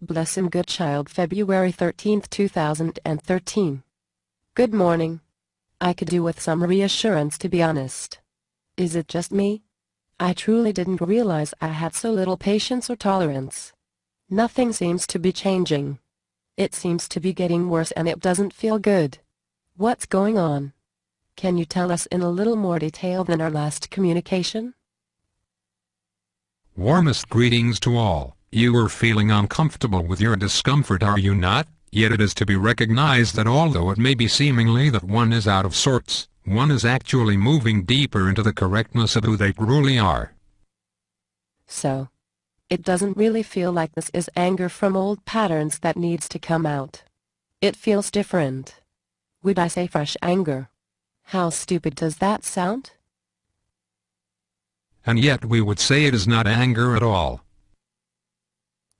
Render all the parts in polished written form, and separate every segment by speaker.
Speaker 1: Bless him, Goodchild, February 13th, 2013. Good morning. I could do with some reassurance, to be honest. Is it just me? I truly didn't realize I had so little patience or tolerance. Nothing seems to be changing. It seems to be getting worse and it doesn't feel good. What's going on? Can you tell us in a little more detail than our last communication?
Speaker 2: Warmest greetings to all. You are feeling uncomfortable with your discomfort, are you not? Yet it is to be recognized that although it may be seemingly that one is out of sorts, one is actually moving deeper into the correctness of who they truly are.
Speaker 1: So, it doesn't really feel like this is anger from old patterns that needs to come out. It feels different. Would I say fresh anger? How stupid does that sound?
Speaker 2: And yet we would say it is not anger at all.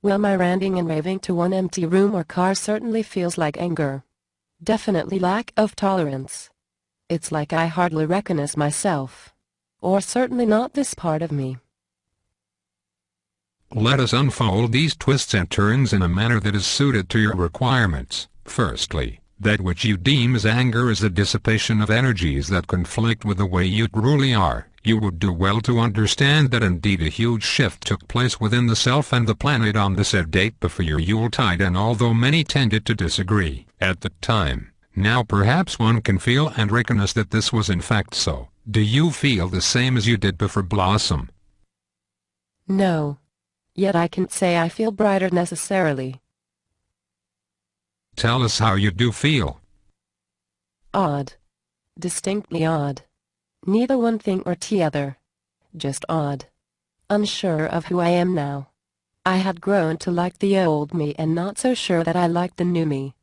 Speaker 1: Well, my ranting and raving to one empty room or car certainly feels like anger. Definitely lack of tolerance. It's like I hardly recognize myself. Or certainly not this part of me.
Speaker 2: Let us unfold these twists and turns in a manner that is suited to your requirements. Firstly, that which you deem as anger is the dissipation of energies that conflict with the way you truly are. You would do well to understand that indeed a huge shift took place within the self and the planet on the said date before your Yuletide, and although many tended to disagree at the time, now perhaps one can feel and recognize that this was in fact so. Do you feel the same as you did before Blossom?
Speaker 1: No. Yet I can't say I feel brighter necessarily.
Speaker 2: Tell us how you do feel.
Speaker 1: Odd. Distinctly odd. Neither one thing or t'other. Just odd. Unsure of who I am now. I had grown to like the old me and not so sure that I liked the new me.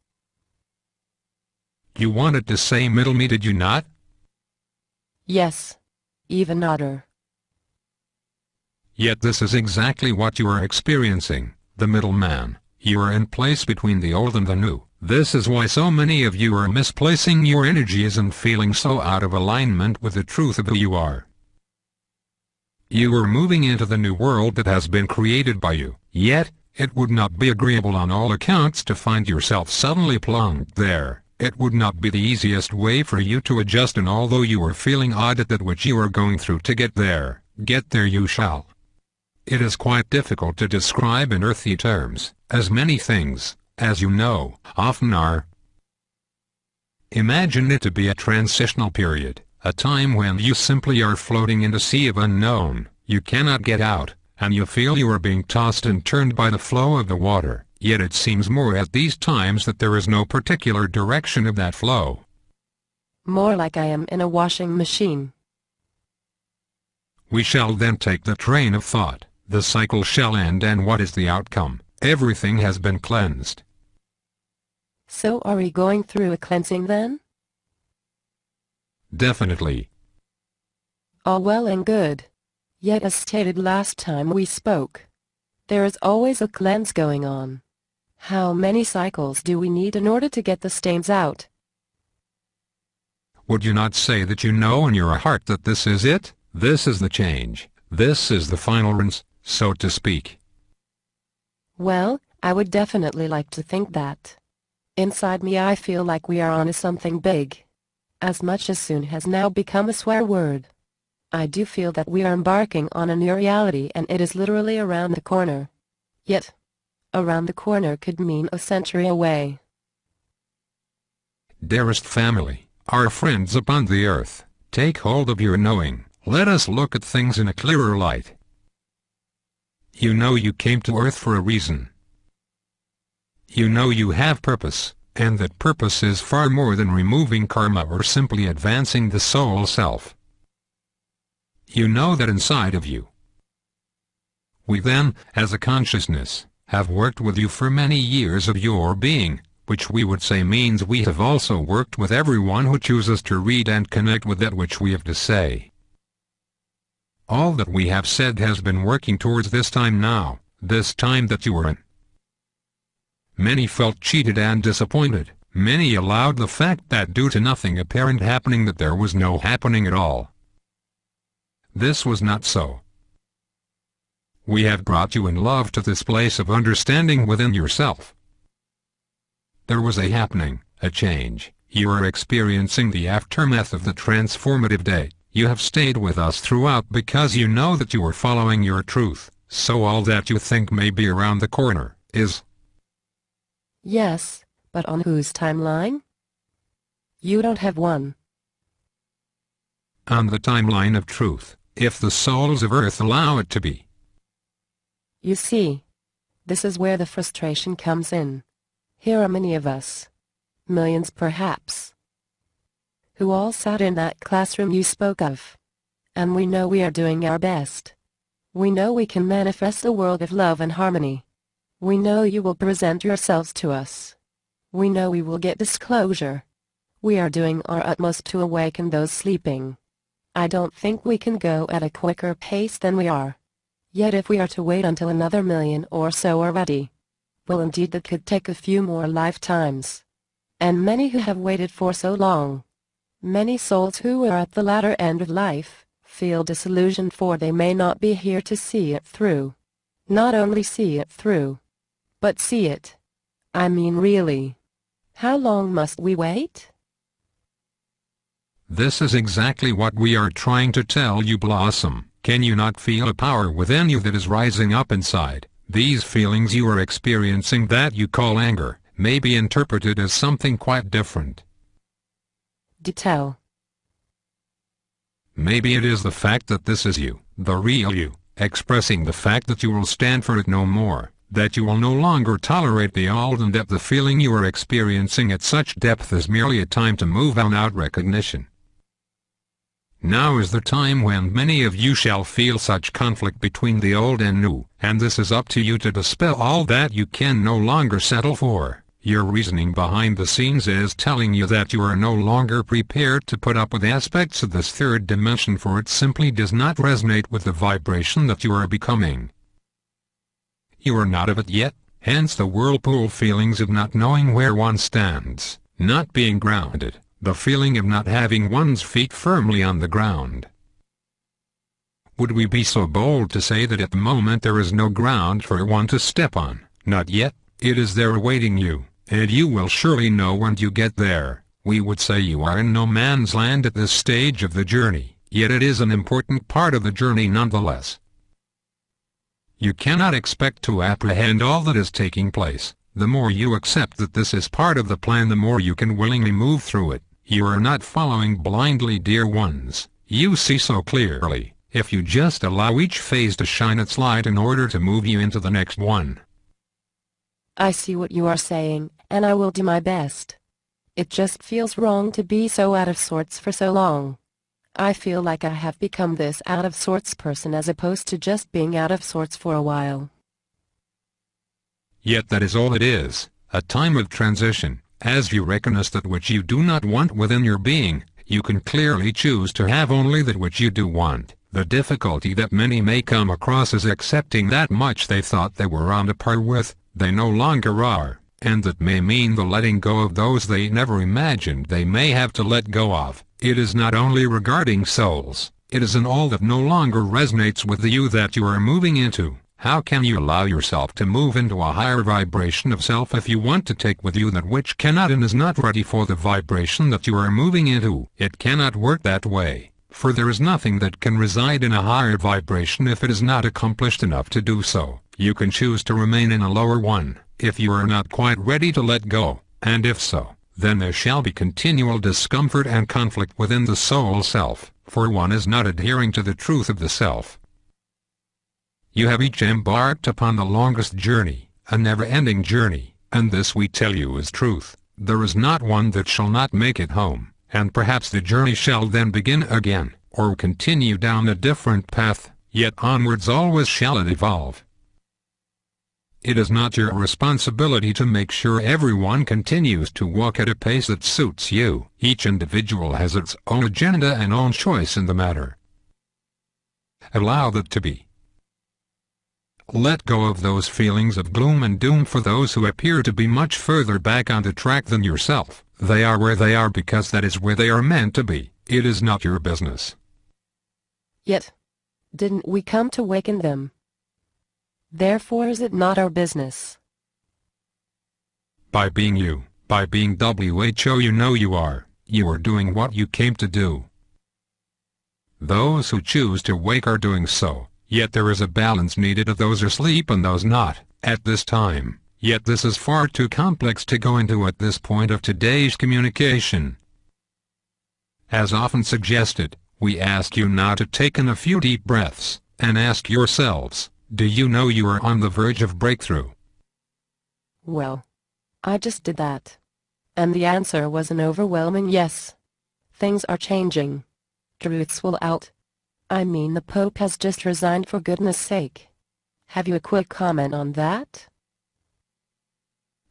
Speaker 2: You wanted to say middle me, did you not?
Speaker 1: Yes. Even odder.
Speaker 2: Yet this is exactly what you are experiencing, the middleman. You are in place between the old and the new. This is why so many of you are misplacing your energies and feeling so out of alignment with the truth of who you are. You are moving into the new world that has been created by you, yet it would not be agreeable on all accounts to find yourself suddenly plunged there. It would not be the easiest way for you to adjust, and although you are feeling odd at that which you are going through to get there you shall. It is quite difficult to describe in earthly terms, as many things, as you know, often are. Imagine it to be a transitional period, a time when you simply are floating in a sea of unknown. You cannot get out, and you feel you are being tossed and turned by the flow of the water, yet it seems more at these times that there is no particular direction of that flow.
Speaker 1: More like I am in a washing machine.
Speaker 2: We shall then take the train of thought. The cycle shall end, and what is the outcome? Everything has been cleansed.
Speaker 1: So are we going through a cleansing then?
Speaker 2: Definitely.
Speaker 1: All well and good. Yet as stated last time we spoke, there is always a cleanse going on. How many cycles do we need in order to get the stains out?
Speaker 2: Would you not say that you know in your heart that this is it? This is the change. This is the final rinse, so to speak.
Speaker 1: Well, I would definitely like to think that. Inside me I feel like we are on to something big. As much as soon has now become a swear word. I do feel that we are embarking on a new reality, and it is literally around the corner. Yet, around the corner could mean a century away.
Speaker 2: Dearest family, our friends upon the earth, take hold of your knowing. Let us look at things in a clearer light. You know you came to earth for a reason. You know you have purpose, and that purpose is far more than removing karma or simply advancing the soul self. You know that inside of you. We then, as a consciousness, have worked with you for many years of your being, which we would say means we have also worked with everyone who chooses to read and connect with that which we have to say. All that we have said has been working towards this time now, this time that you are in. Many felt cheated and disappointed. Many allowed the fact that due to nothing apparent happening that there was no happening at all. This was not so. We have brought you in love to this place of understanding within yourself. There was a happening, a change. You are experiencing the aftermath of the transformative day. You have stayed with us throughout because you know that you are following your truth, so all that you think may be around the corner is.
Speaker 1: Yes, but on whose timeline? You don't have one.
Speaker 2: On the timeline of truth, if the souls of Earth allow it to be.
Speaker 1: You see, this is where the frustration comes in. Here are many of us, millions perhaps, who all sat in that classroom you spoke of. And we know we are doing our best. We know we can manifest a world of love and harmony. We know you will present yourselves to us. We know we will get disclosure. We are doing our utmost to awaken those sleeping. I don't think we can go at a quicker pace than we are. Yet if we are to wait until another million or so are ready, well, indeed that could take a few more lifetimes. And many who have waited for so long, many souls who are at the latter end of life, feel disillusioned for they may not be here to see it through. Not only see it through, but see it. I mean really. How long must we wait?
Speaker 2: This is exactly what we are trying to tell you, Blossom. Can you not feel a power within you that is rising up inside? These feelings you are experiencing that you call anger may be interpreted as something quite different.
Speaker 1: Do tell.
Speaker 2: Maybe it is the fact that this is you, the real you, expressing the fact that you will stand for it no more, that you will no longer tolerate the old and that the feeling you are experiencing at such depth is merely a time to move on out recognition. Now is the time when many of you shall feel such conflict between the old and new, and this is up to you to dispel all that you can no longer settle for. Your reasoning behind the scenes is telling you that you are no longer prepared to put up with aspects of this third dimension, for it simply does not resonate with the vibration that you are becoming. You are not of it yet, hence the whirlpool feelings of not knowing where one stands, not being grounded. The feeling of not having one's feet firmly on the ground. Would we be so bold to say that at the moment there is no ground for one to step on? Not yet. It is there awaiting you, and you will surely know when you get there. We would say you are in no man's land at this stage of the journey, yet it is an important part of the journey nonetheless. You cannot expect to apprehend all that is taking place. The more you accept that this is part of the plan, the more you can willingly move through it. You are not following blindly, dear ones. You see so clearly, if you just allow each phase to shine its light in order to move you into the next one.
Speaker 1: I see what you are saying, and I will do my best. It just feels wrong to be so out of sorts for so long. I feel like I have become this out of sorts person as opposed to just being out of sorts for a while.
Speaker 2: Yet that is all it is, a time of transition. As you recognize that which you do not want within your being, you can clearly choose to have only that which you do want. The difficulty that many may come across is accepting that much they thought they were on a par with, they no longer are, and that may mean the letting go of those they never imagined they may have to let go of. It is not only regarding souls, it is in all that no longer resonates with the you that you are moving into. How can you allow yourself to move into a higher vibration of self if you want to take with you that which cannot and is not ready for the vibration that you are moving into? It cannot work that way, for there is nothing that can reside in a higher vibration if it is not accomplished enough to do so. You can choose to remain in a lower one, if you are not quite ready to let go, and if so, then there shall be continual discomfort and conflict within the soul self, for one is not adhering to the truth of the self. You have each embarked upon the longest journey, a never-ending journey, and this we tell you is truth. There is not one that shall not make it home, and perhaps the journey shall then begin again, or continue down a different path, yet onwards always shall it evolve. It is not your responsibility to make sure everyone continues to walk at a pace that suits you. Each individual has its own agenda and own choice in the matter. Allow that to be. Let go of those feelings of gloom and doom for those who appear to be much further back on the track than yourself. They are where they are because that is where they are meant to be. It is not your business.
Speaker 1: Yet, didn't we come to waken them? Therefore is it not our business.
Speaker 2: By being you, by being WHO you are doing what you came to do. Those who choose to wake are doing so, yet there is a balance needed of those asleep and those not, at this time, yet this is far too complex to go into at this point of today's communication. As often suggested, we ask you now to take in a few deep breaths, and ask yourselves, do you know you are on the verge of breakthrough?
Speaker 1: Well, I just did that. And the answer was an overwhelming yes. Things are changing. Truths will out. I mean, the Pope has just resigned, for goodness sake. Have you a quick comment on that?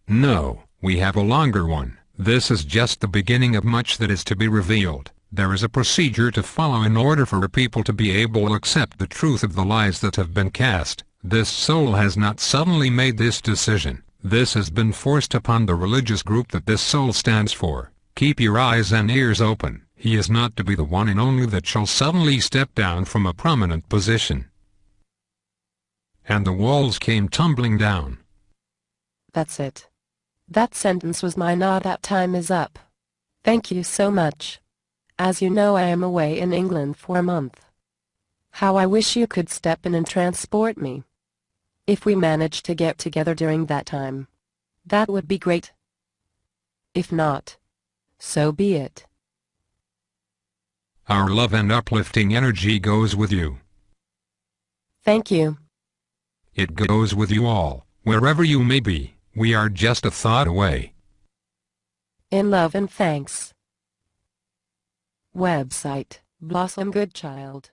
Speaker 2: No, we have a longer one. This is just the beginning of much that is to be revealed. There is a procedure to follow in order for people to be able to accept the truth of the lies that have been cast. This soul has not suddenly made this decision. This has been forced upon the religious group that this soul stands for. Keep your eyes and ears open. He is not to be the one and only that shall suddenly step down from a prominent position. And the walls came tumbling down.
Speaker 1: That's it. That sentence was mine. Now that time is up. Thank you so much. As you know, I am away in England for a month. How I wish you could step in and transport me. If we manage to get together during that time, that would be great. If not, so be it.
Speaker 2: Our love and uplifting energy goes with you.
Speaker 1: Thank you.
Speaker 2: It goes with you all, wherever you may be. We are just a thought away.
Speaker 1: In love and thanks. Website, Blossom Goodchild.